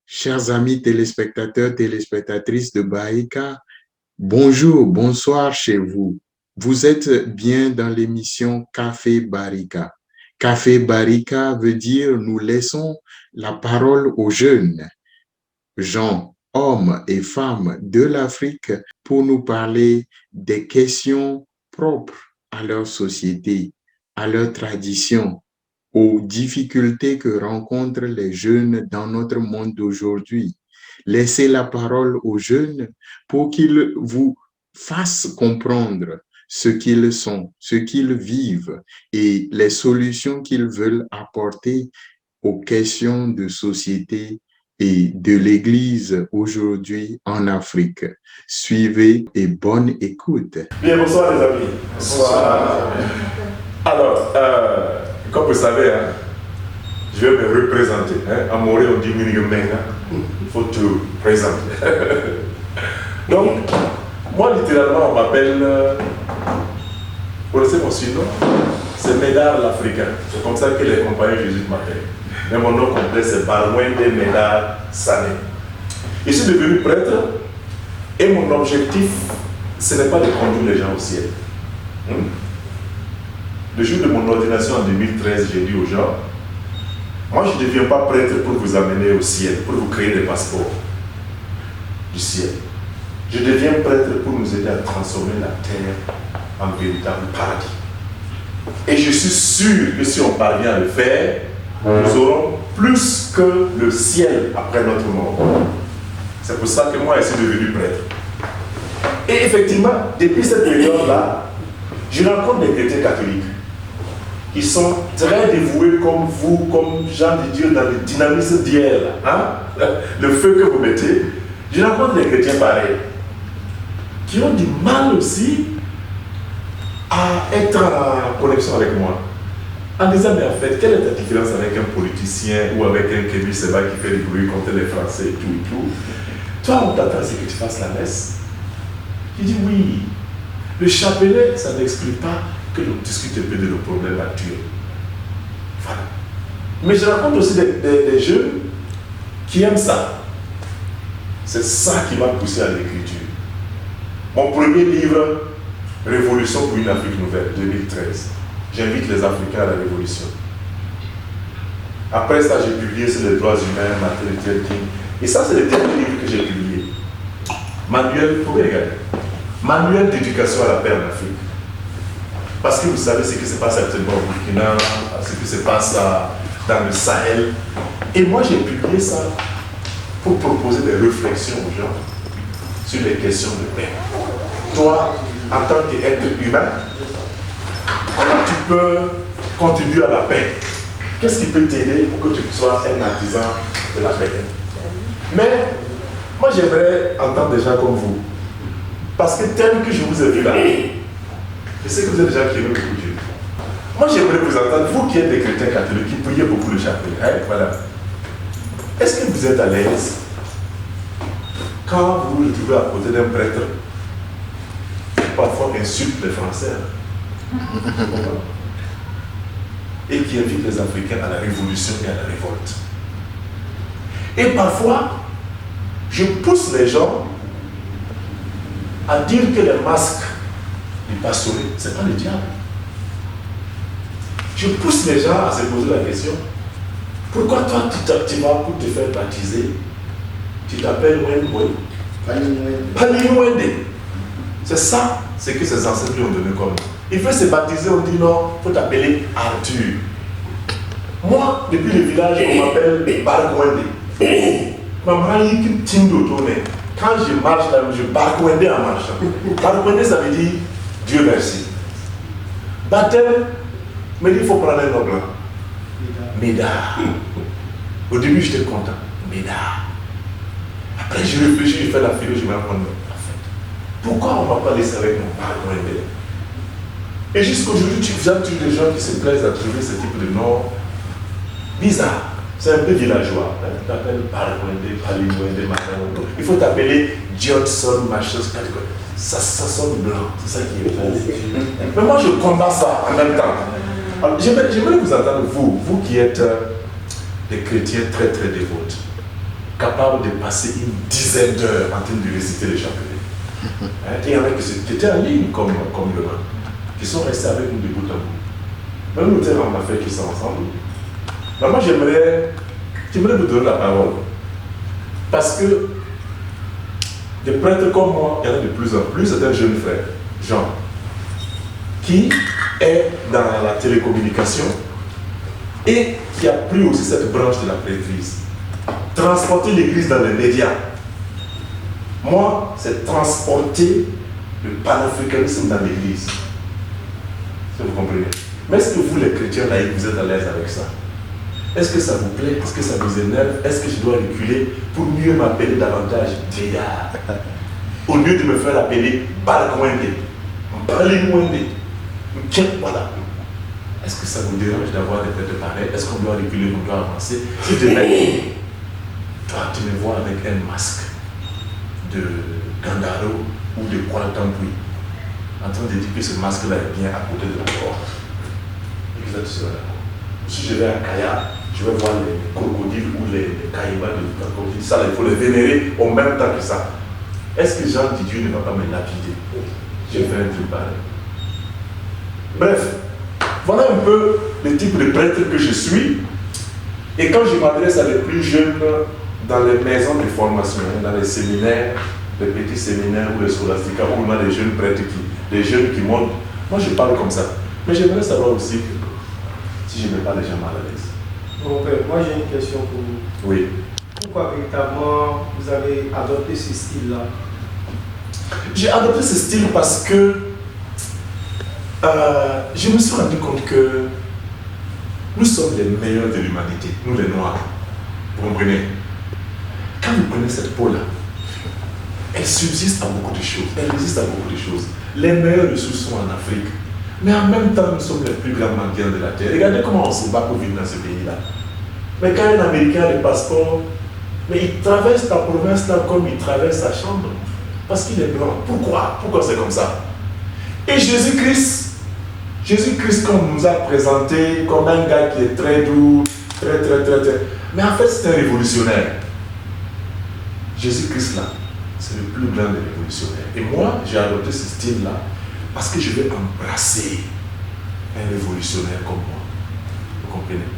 Chers amis téléspectateurs, téléspectatrices de Baïka, bonjour, bonsoir chez vous. Vous êtes bien dans l'émission Café Barika. Café Barika veut dire nous laissons la parole aux jeunes, gens, hommes et femmes de l'Afrique pour nous parler des questions propres à leur société, à leur tradition, aux difficultés que rencontrent les jeunes dans notre monde d'aujourd'hui. Laissez la parole aux jeunes pour qu'ils vous fassent comprendre ce qu'ils sont, ce qu'ils vivent et les solutions qu'ils veulent apporter aux questions de société et de l'Église aujourd'hui en Afrique. Suivez et bonne écoute. Bien, bonsoir les amis. Bonsoir. Alors, comme vous savez, je vais me représenter. Amoré, on dit il faut te présenter. Donc, moi, littéralement, on m'appelle, vous connaissez mon surnom? C'est Médard l'Africain. C'est comme ça que les compagnons Jésus m'appellent. Mais mon nom complet, c'est Barwende Médard Sané. Je suis devenu prêtre et mon objectif, ce n'est pas de conduire les gens au ciel. Le jour de mon ordination en 2013, j'ai dit aux gens, moi je ne deviens pas prêtre pour vous amener au ciel, pour vous créer des passeports du ciel. Je deviens prêtre pour nous aider à transformer la terre en véritable paradis. Et je suis sûr que si on parvient à le faire, nous aurons plus que le ciel après notre mort. C'est pour ça que moi je suis devenu prêtre. Et effectivement, depuis cette période-là, je rencontre des chrétiens catholiques. Ils sont très dévoués comme vous, comme j'ai envie de dire dans le dynamisme d'hier, le feu que vous mettez. Je rencontre des chrétiens pareils, qui ont du mal aussi à être en connexion avec moi. En disant, mais en fait, quelle est la différence avec un politicien ou avec un Kémy Seba qui fait du bruit contre les Français et tout et tout. Toi, on t'attend, c'est que tu fasses la messe. Il dit oui, le chapelet, ça n'exclut pas que l'on discute un peu de nos problèmes actuels. Voilà. Mais je rencontre aussi des jeunes qui aiment ça. C'est ça qui m'a poussé à l'écriture. Mon premier livre, Révolution pour une Afrique nouvelle, 2013. J'invite les Africains à la révolution. Après ça, j'ai publié sur les droits humains, Martin Luther King. Et ça, c'est le dernier livre que j'ai publié. Manuel, vous pouvez regarder. Manuel d'éducation à la paix en Afrique. Parce que vous savez ce qui se passe actuellement au Burkina, ce qui se passe dans le Sahel. Et moi, j'ai publié ça pour proposer des réflexions aux gens sur les questions de paix. Toi, en tant qu'être humain, comment tu peux contribuer à la paix? Qu'est-ce qui peut t'aider pour que tu sois un artisan de la paix? Mais moi, j'aimerais entendre des gens comme vous. Parce que tel que je vous ai vu là, je sais que vous êtes des gens qui aiment beaucoup Dieu. Moi, j'aimerais vous entendre, vous qui êtes des chrétiens catholiques, qui priez beaucoup le chapelet. Voilà. Est-ce que vous êtes à l'aise quand vous vous retrouvez à côté d'un prêtre qui parfois insulte les Français et qui invite les Africains à la révolution et à la révolte? Et parfois, je pousse les gens à dire que les masques du pastorat, ce n'est pas le diable. Je pousse les gens à se poser la question, pourquoi toi tu vas pour te faire baptiser, tu t'appelles Wenwe Palinwende. C'est ça, c'est que ces ancêtres lui ont donné comme nom. Il veut se baptiser, on dit non, il faut t'appeler Arthur. Moi, depuis le village, on m'appelle Barkwende. Maman, il y a Tindo tourné. Quand je marche là, je barkwende en marchant. Barkwende, ça veut dire Dieu merci. Baptême, mais il faut prendre un nom blanc. Médard. Au début, j'étais content. Médard. Après, je réfléchis, je fais la philo, je me rends compte. Pourquoi on ne m'a pas laissé avec mon Barkwende? Et jusqu'aujourd'hui, tu as toujours des gens qui se plaisent à trouver ce type de nom bizarre. C'est un peu villageois. Tu t'appelles Barkwende, Palinwende, Makango. Il faut t'appeler Johnson, machin, ça sonne blanc. C'est ça qui est beau. Mais moi, je combats ça en même temps. Alors, j'aimerais vous entendre, vous qui êtes des chrétiens très très dévots. capable de passer une dizaine d'heures en train de réciter les chapelets. Et il y en a qui étaient en ligne comme le man, qui sont restés avec nous de bout en bout. Même nous, on a fait qui sont ensemble. Mais moi, j'aimerais vous donner la parole. Parce que des prêtres comme moi, il y en a de plus en plus. C'est un jeune frère, Jean, qui est dans la télécommunication et qui a pris aussi cette branche de la prêtrise. Transporter l'église dans les médias. Moi, c'est transporter le panafricanisme dans l'église. Si vous comprenez. Mais est-ce que vous, les chrétiens laïcs, vous êtes à l'aise avec ça? Est-ce que ça vous plaît? Est-ce que ça vous énerve? Est-ce que je dois reculer pour mieux m'appeler davantage Déa? Au lieu de me faire appeler Balkwende, Balimwende, voilà. Est-ce que ça vous dérange d'avoir des prêtres pareils? Est-ce qu'on doit reculer, on doit avancer? Si demain, toi, tu me vois avec un masque de Gandaro ou de Kuala-Lumpur, en train de dire que ce masque-là est bien à côté de la porte, vous êtes sûr. Si je vais à Kaya, je vais voir les crocodiles ou les caïmans de crocodiles. Ça, il faut les vénérer en même temps que ça. Est-ce que Jean dit Dieu ne va pas me lapider? J'ai fait un truc pareil. Bref, voilà un peu le type de prêtre que je suis. Et quand je m'adresse à les plus jeunes dans les maisons de formation, dans les séminaires, les petits séminaires ou les scolasticats, où on a des jeunes prêtres, des jeunes qui montent, moi je parle comme ça. Mais j'aimerais savoir aussi que si je ne mets pas les gens mal à l'aise. Mon père, moi j'ai une question pour vous. Oui. Pourquoi véritablement vous avez adopté ce style-là? J'ai adopté ce style parce que je me suis rendu compte que nous sommes les meilleurs de l'humanité, nous les Noirs. Vous comprenez? Quand vous prenez cette peau-là, elle subsiste à beaucoup de choses, elle résiste à beaucoup de choses. Les meilleures ressources sont en Afrique. Mais en même temps, nous sommes les plus grands mendiants de la terre. Regardez comment on se bat pour vivre dans ce pays-là. Mais quand un Américain a le passeport, mais il traverse ta province là comme il traverse sa chambre. Parce qu'il est blanc. Pourquoi? Pourquoi c'est comme ça? Et Jésus-Christ, qu'on nous a présenté comme un gars qui est très doux, très. Mais en fait, c'est un révolutionnaire. Jésus-Christ là, c'est le plus grand des révolutionnaires. Et moi, j'ai adopté ce style-là parce que je vais embrasser un révolutionnaire comme moi. Vous comprenez?